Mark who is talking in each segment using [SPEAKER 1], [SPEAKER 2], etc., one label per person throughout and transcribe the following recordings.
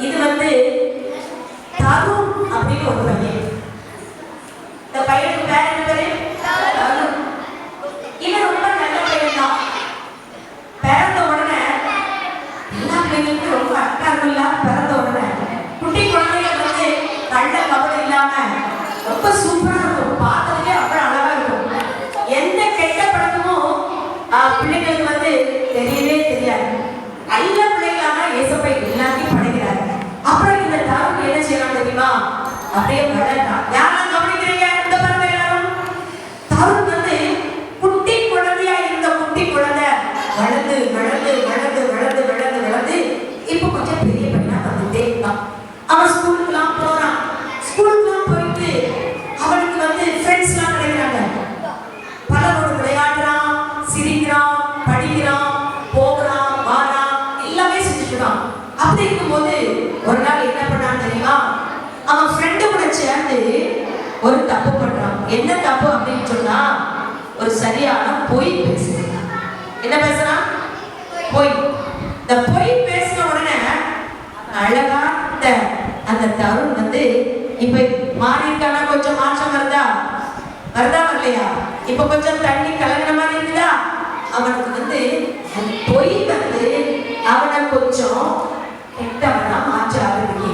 [SPEAKER 1] இது வந்து தருண் அப்படின்னு ஒரு பையன். இந்த பையனுக்கு பேர் என்ன பேரு? தருண். இவன் ரொம்ப நல்ல பையன் தான். பிறந்த உடனே எல்லா பிள்ளைங்களுக்கும் ரொம்ப அக்கார்களா பிறந்த உடனே குட்டி குழந்தைகள் வந்து கள்ள கபடி இல்லாம ரொம்ப சூப்பரா இருக்கும். பார்த்ததுக்கே அவ்வளவு அழகா இருக்கும். எந்த கெட்ட பழக்கமும் பிள்ளைங்களுக்கு வந்து தெரியவே தெரியாது. நல்ல பிள்ளைகளாக ஏசப்பை எல்லாத்தையும் படைக்கிறாரு. அப்புறம் இந்த தருண் என்ன செய்யலாம் தெரியுமா? அப்படியே வளர்றான். யாரெல்லாம் கவனிக்கிறீங்க? இந்த பாருங்க எல்லாரும். தருண் வந்து குட்டி குழந்தையா இருந்த குட்டி குழந்தை வளர்ந்து வளர்ந்து வளர்ந்து வளர்ந்து வளர்ந்து வளர்ந்து இப்போ கொஞ்சம் பெரிய பையனா வந்துட்டே இருக்கான். அவன் ஸ்கூலுக்குலாம் போறான். ஸ்கூலுக்குலாம் போயிட்டு அவனுக்கு வந்து ஃப்ரெண்ட்ஸ் எல்லாம் கிடைக்கிறாங்க. பலரோடு விளையாடுறான், சிரிக்கிறான், படிக்கிறான், போகிறான், வாரான், எல்லாமே செஞ்சுட்டு இருக்கான். அப்படி இருக்கும்போது ஒரு நாள் என்ன பண்ணான்னு தெரியுமா? அவன் ஃப்ரெண்டு கூட சேர்ந்து ஒரு தப்பு பண்றான். என்ன தப்பு அப்படின்னு சொன்னா, ஒரு சரியான பொய் பேசுறான். என்ன பேசுறான்? பொய். இந்த பொய் பேசின உடனே அழகா அந்த தருண் வந்து இப்ப மாறி இருக்கானா? கொஞ்சம் மாற்றம் வருதா வரலையா? இப்ப கொஞ்சம் தண்ணி கலங்கின மாதிரி இருக்குதா? அவனுக்கு வந்து பொய் வந்து அவனை கொஞ்சம் கெட்டவனா மாற்ற ஆரம்பிக்கு.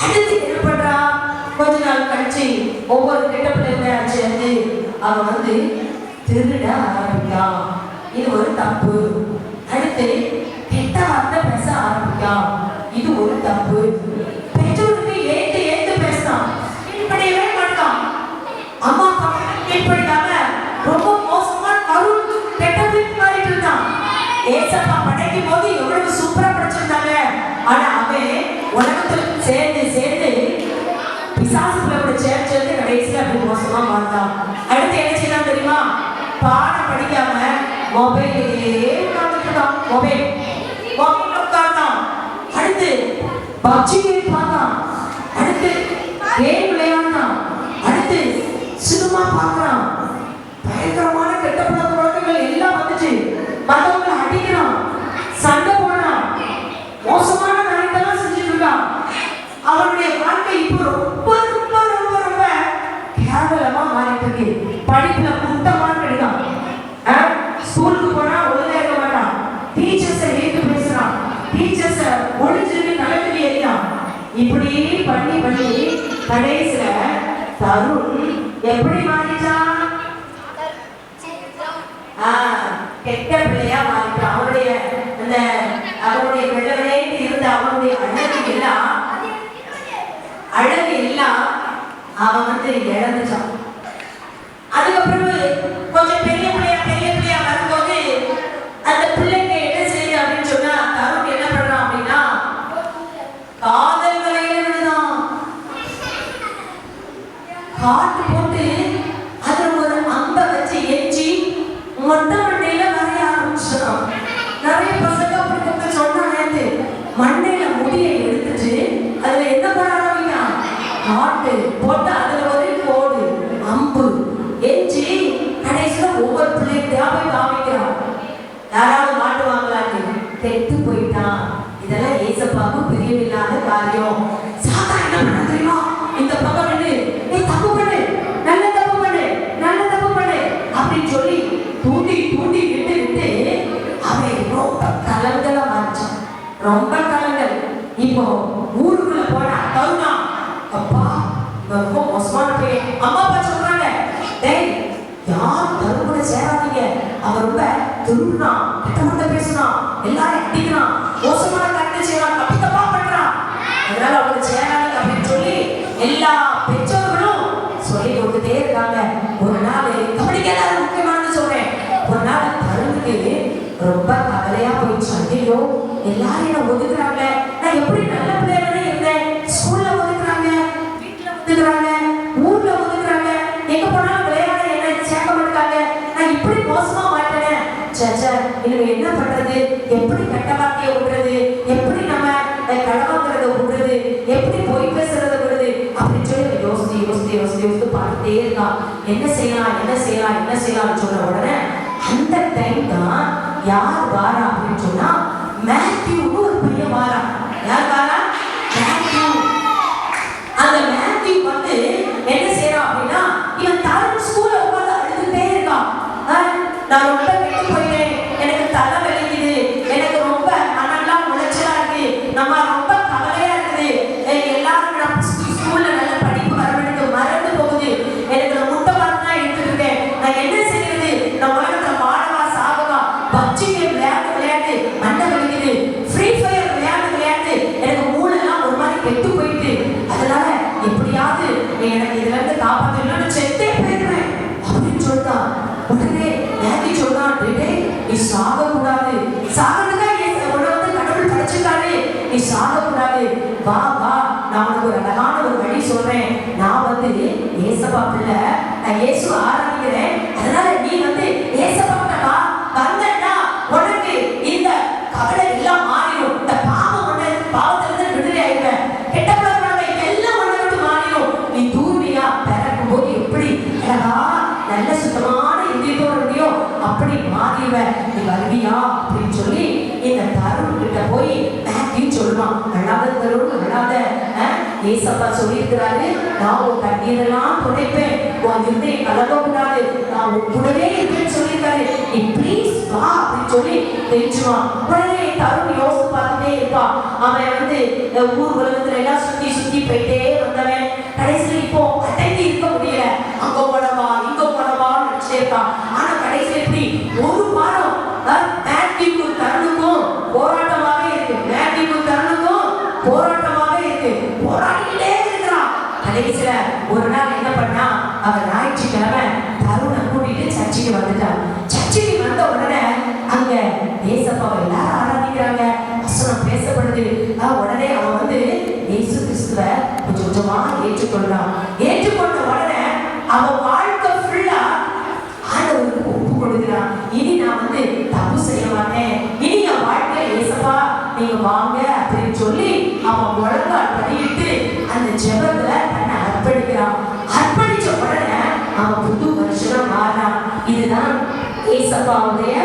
[SPEAKER 1] அடுத்து என்ன பண்றான்? கொஞ்ச நாள் கழிச்சு ஒவ்வொரு கெட்ட பிள்ளைங்க சேர்ந்து அவன் வந்து திருட ஆரம்பிக்கான். இது ஒரு தப்பு. அடுத்து கெட்ட வார்த்தை பேச ஆரம்பிக்கான். இது ஒரு தப்பு. பெற்றோருக்கு ஏத்து ஏத்து பேசலாம். இப்படியே மாட்டான். அம்மா கீழ்படிக்காம ரொம்ப மோசமா கருண் கெட்ட பிள்ளை மாறிட்டு இருந்தான். ஏசப்பா படைக்கும் போது எவ்வளவு சூப்பரா படிச்சிருந்தாங்க. ஆனா அவன் உலகத்துல சேர்ந்து சேர்ந்து பிசாசுகளோட சேர்ந்து கடைசியில அப்படி மோசமா மாட்டான். அடுத்து என்ன செய்யலாம் தெரியுமா? பாடம் படிக்காம மொபைலே உட்கார்ந்துட்டான். மொபைல் உட்கார்ந்தான். அடுத்து பப்ஜி பார்த்தான். அடுத்து கேம் விளையாடுறான். அடுத்து சினிமா பார்க்கறான். பயங்கரமான கெட்ட பழக்கங்கள் எல்லாம் வந்துச்சு. மத்தவங்களை அடிக்கிறான், சண்டை போடுறான், மோசமான காரியத்தெல்லாம் செஞ்சுட்டு இருக்கான். அவனுடைய வாழ்க்கை இப்போ ரொம்ப ரொம்ப ரொம்ப ரொம்ப கேவலமா மாறிட்டு இருக்கு. படிப்புல குட்டமா கிடைக்கும். ஸ்கூலுக்கு போனா ஒழுங்கா இருக்க மாட்டான். டீச்சர்ஸை ஏற்று பேசுறான். டீச்சர்ஸை ஒளிஞ்சிருக்கு நடத்தி ஏறினான். இப்படி பண்ணி பண்ணி கடைசியில தருண் எப்படி மாறிட்டான்? கெட்ட பிள்ளையா மாறிட்டான். அவனுடைய அந்த அவனுடைய வெள்ளவே இருந்த அவனுடைய அழகு எல்லாம் அவன் வந்து இழந்துச்சான். அதுக்கப்புறம் கொஞ்சம் பெரிய பிள்ளையா வரும்போது அந்த பிள்ளைங்க என்ன செய்யுது அப்படின்னு சொன்னா, தருண் என்ன பண்றான் அப்படின்னா காதல் வலையில விழுதான். காட்டு போட்டு அதுல ஒரு அம்பை வச்சு எச்சி மொட்டை மண்டையில வரைய ஆரம்பிச்சிடும். நிறைய பசங்க அப்படி சொன்னாங்க. மண்டையில முடியை எடுத்துட்டு அதுல என்ன பண்ண ஆரம்பிக்கிறான்? காட்டு போட்டு அதுல ஒரு கோடு அம்பு எச்சி கடைசியில ஒவ்வொரு பிள்ளைகிட்டயா போய் காமிக்கிறான். யாராவது மாட்டுவாங்களான்னு கெட்டு போயிட்டான். இதெல்லாம் ஏசப்பாவுக்கு பிரியமில்லாத காரியம். சாத்தா என்ன பண்ண தெரியுமா? இந்த பக்கம் நின்று நீ தப்பு பண்ணு, நல்ல தப்பு பண்ணு, நல்ல தப்பு பண்ணு அப்படின்னு சொல்லி தூண்டி தூண்டி விட்டு விட்டு அவன் ரொம்ப கலங்கல மாறிச்சான். ரொம்ப கலங்கல். இப்போ ஊருக்குள்ள போனா தருணா, அப்பா ரொம்ப மோசமான பையன். அம்மா அப்பா சொல்றாங்க, டேய் யார் தருண் கூட சேராதீங்க. அவன் ரொம்ப திருடுறான், கிட்டமட்ட பேசுறான், எல்லாரும் அடிக்கிறான், மோசமான காரியத்தை செய்யறான், தப்பு தப்பா பண்றான். அதனால அவங்க சேராதீங்க அப்படின்னு சொல்லி எல்லா பெற்றோர்களும் சொல்லி கொடுத்துட்டே இருக்காங்க. ஒரு நாள் கவனிக்க முக்கியமானது சொல்றேன். ஒரு நாள் தருணுக்கு ரொம்ப கவலையா போயிடுச்சு. ஐயோ எல்லாரும் என்ன ஒதுக்குறாங்க. நான் எப்படி நல்ல பிள்ளைகளே இருந்தேன். ஸ்கூல்ல ஒதுக்குறாங்க, வீட்டுல ஒதுக்குறாங்க, ஊர்ல ஒதுக்குறாங்க, எங்க போனாலும் விளையாட என்ன சேர்க்க மாட்டாங்க. நான் இப்படி மோசமா மாட்டேன். சச்சா இனிமே என்ன பண்றது? எப்படி கட்ட வார்த்தையை விடுறது? எப்படி நம்ம கடவாங்கிறத விடுறது? எப்படி பொய் பேசுறத விடுறது? அப்படின்னு சொல்லி யோசிச்சு யோசிச்சு யோசிச்சு யோசிச்சு பார்த்துட்டே இருக்கான். என்ன செய்யலாம் என்ன செய்யலாம் என்ன செய்யலாம்னு சொன்ன உடனே அந்த டைம் தான் யார் வாரா அப்படின்னு சொன்னா மேத்யூன்னு ஒரு பையன் வாரா. யார் வாரா? கெட்டு போயிட்டு, அதனால எப்படியாவது எனக்கு இதுல இருந்து காப்பாற்றணும்னு செத்தே போயிடுவேன் அப்படின்னு சொல்லிட்டான். உடனே மேகி சொல்றான், நீ சாகக்கூடாது, சாகணுதான் கடவுள் படைச்சிருக்காரு, நீ சாகக்கூடாது, வா வா நான் உனக்கு ஒரு அழகான ஒரு வழி சொல்றேன். நான் ஏசப்பா பிள்ளை, நான் இயேசு ஆராதிக்கிறேன், அதனால நீ ஏசப்பா வா, வந்தா உனக்கு இந்த கவலை எல்லாம் மாறிடும், இந்த பாவத்திலிருந்து விடுதலை ஆயிடுவேன், கெட்ட பழக்கம் எல்லாம் உன்னை விட்டு மாறிடும், நீ தூய்மையா பிறக்கும் போது எப்படி அழகா நல்ல சுத்தமான இதயத்தோட அப்படி மாறிடுவ, நீ வருவியா அப்படின்னு சொல்லி இந்த தருண் கிட்ட போய் மேத்யூ சொல்லுவான். அழாத தருண், அழாத, ஏசப்பா சொல்லியிருக்கிறாரு, நான் உன் கண்ணீரெல்லாம் துடைப்பேன், உன் இருதயம் கலங்கக்கூடாது, நான் உன் கூடவே இருப்பேன்னு சொல்லியிருக்காரு, நீ ப்ளீஸ் வா அப்படின்னு சொல்லி தெரிஞ்சுவான். உடனே தருண் யோசித்து பார்த்துட்டே இருப்பான். அவன் ஊர் உலகத்துல எல்லாம் சுத்தி சுத்தி போயிட்டே வந்தவன் கடைசியில் இப்போ அடைந்து இருக்க முடியல, அங்க போனவா இங்க போனவான்னு நினைச்சிட்டே இருக்கான். ஆனா கடைசியில் எப்படி ஒரு வாரம் மேத்யூக்கும் தருணுக்கும் போராட்டமாவே இருக்கு, மேத்யூக்கும் தருணுக்கும் போராட்டமாவே இருக்கு, போராடிக்கிட்டே இருக்கிறான். கடைசியில ஒரு நாள் என்ன பண்ணா, அவன் ஞாயிற்றுக்கிழமை தருணை கூட்டிட்டு சர்ச்சுக்கு வந்துட்டான். சர்ச்சுக்கு வந்த உடனே அங்க ஏசப்பாவை எல்லாரும் ஆராதிக்கிறாங்க, வசனம் பேசப்படுது. உடனே அவன் இயேசு கிறிஸ்துவ கொஞ்சம் கொஞ்சமா ஏற்றுக்கொள்றான். ஏற்றுக்கொண்ட உடனே அவன் வாழ்க்கை ஃபுல்லா ஆண்டவருக்கு ஒப்பு கொடுக்கிறான். இனி நான் தப்பு செய்ய மாட்டேன், இனி என் வாழ்க்கையில ஏசப்பா நீங்க வாங்க அப்படின்னு சொல்லி அவன் முழங்கால் படியிட்டு அந்த ஜெபத்துல தன்னை அர்ப்பணிக்கிறான். அர்ப்பணிச்ச உடனே அவன் புது மனுஷனா மாறான். இதுதான் ஏசப்பாவுடைய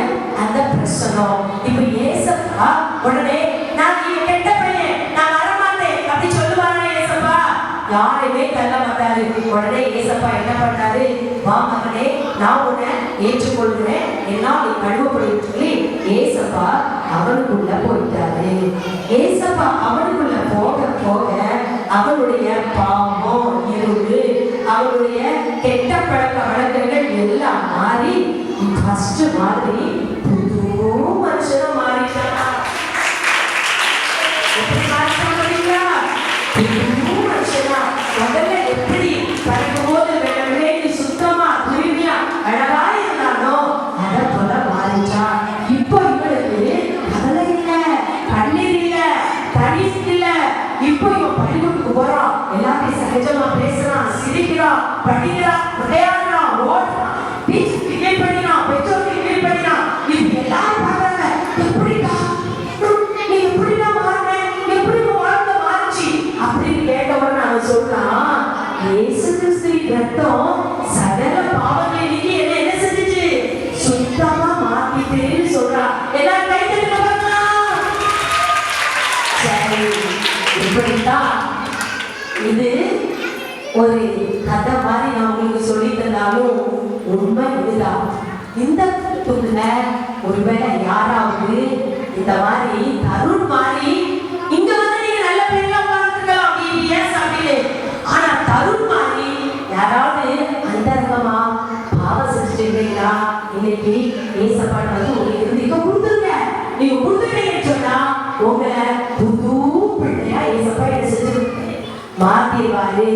[SPEAKER 1] அந்த பிரசனம். இப்ப ஏசப்பா உடனே நான் நீ கெட்ட பையன், நான் வரமாட்டேன் அப்படி சொல்லுவாரா ஏசப்பா? யாரையுமே தள்ள மாட்டாரு. உடனே ஏசப்பா என்ன பண்ணாரு, வா மகனே நான் உன்னை ஏற்றுக்கொள்கிறேன், எல்லாம் நீ கழுவப்படும் சொல்லி ஏசப்பா அவனுக்குள்ள போயிட்டாரு. ஏசப்பா அவனுக்குள்ள போக போக அவனுடைய பாவம், இருள், அவனுடைய கெட்ட பழக்க வழக்கங்கள் எல்லாம் மாறி ஃபர்ஸ்ட் மாதிரி புது மனுஷனா மாறிட்டானா. எப்படி மாறிட்டான் பாத்தீங்களா? புது மனுஷனா. முதல்ல எப்படி பறக்கும் போது வெள்ளவே சுத்தமா தூய்மையா அழகா இருந்தானோ அதை போல மாறிட்டான். இப்போ இவனுக்கு கவலை இல்ல, கண்ணீர் இல்ல, தனிஸ் இல்ல. இப்போ இவன் பள்ளிக்கூடத்துக்கு போறான், எல்லாத்தையும் சகஜமா பேசுறான், சிரிக்கிறான், படிக்கிறான், விளையாடுறான், ஓடுறான், டீச்சர் கிண்டல் பண்ணினான், பெற்றோர் கிண்டல் பண்ணினான். இது எல்லாரும் பார்க்கறாங்க, எப்படிடா நீ எப்படிடா மாறின, எப்படி வாழ்க்கை மாறிச்சு அப்படின்னு கேட்டவன் அவன் சொல்றான், இயேசு கிறிஸ்துவின் ரத்தம் சகல பாவங்களை நீக்கி என்ன செஞ்சுச்சு, சுத்தமா மாத்திட்டேன்னு சொல்றான். எல்லாரும் கை தட்டி பார்க்கலாம். சரி, இப்படித்தான் இது ஒரு கதை மாதிரி நான் உங்களுக்கு சொல்லி தந்தாலும் உண்மை இதுதான். இந்த துண்டுல ஒருவேளை யாராவது இந்த மாதிரி தருண் மாதிரி இங்க நீங்க நல்ல பேர்லாம் பார்த்துக்கலாம் பிபிஎஸ் அப்படின்னு, ஆனா தருண் மாதிரி யாராவது அந்தரங்கமா பாவம் செஞ்சுட்டீங்களா, இன்னைக்கு ஏசப்பாடு உங்களுக்கு இருந்து கொடுத்துருங்க. நீங்க கொடுத்துட்டீங்கன்னு சொன்னா உங்களை புது பிள்ளையா ஏசப்பா என்ன செஞ்சு மாத்திடுவாரு.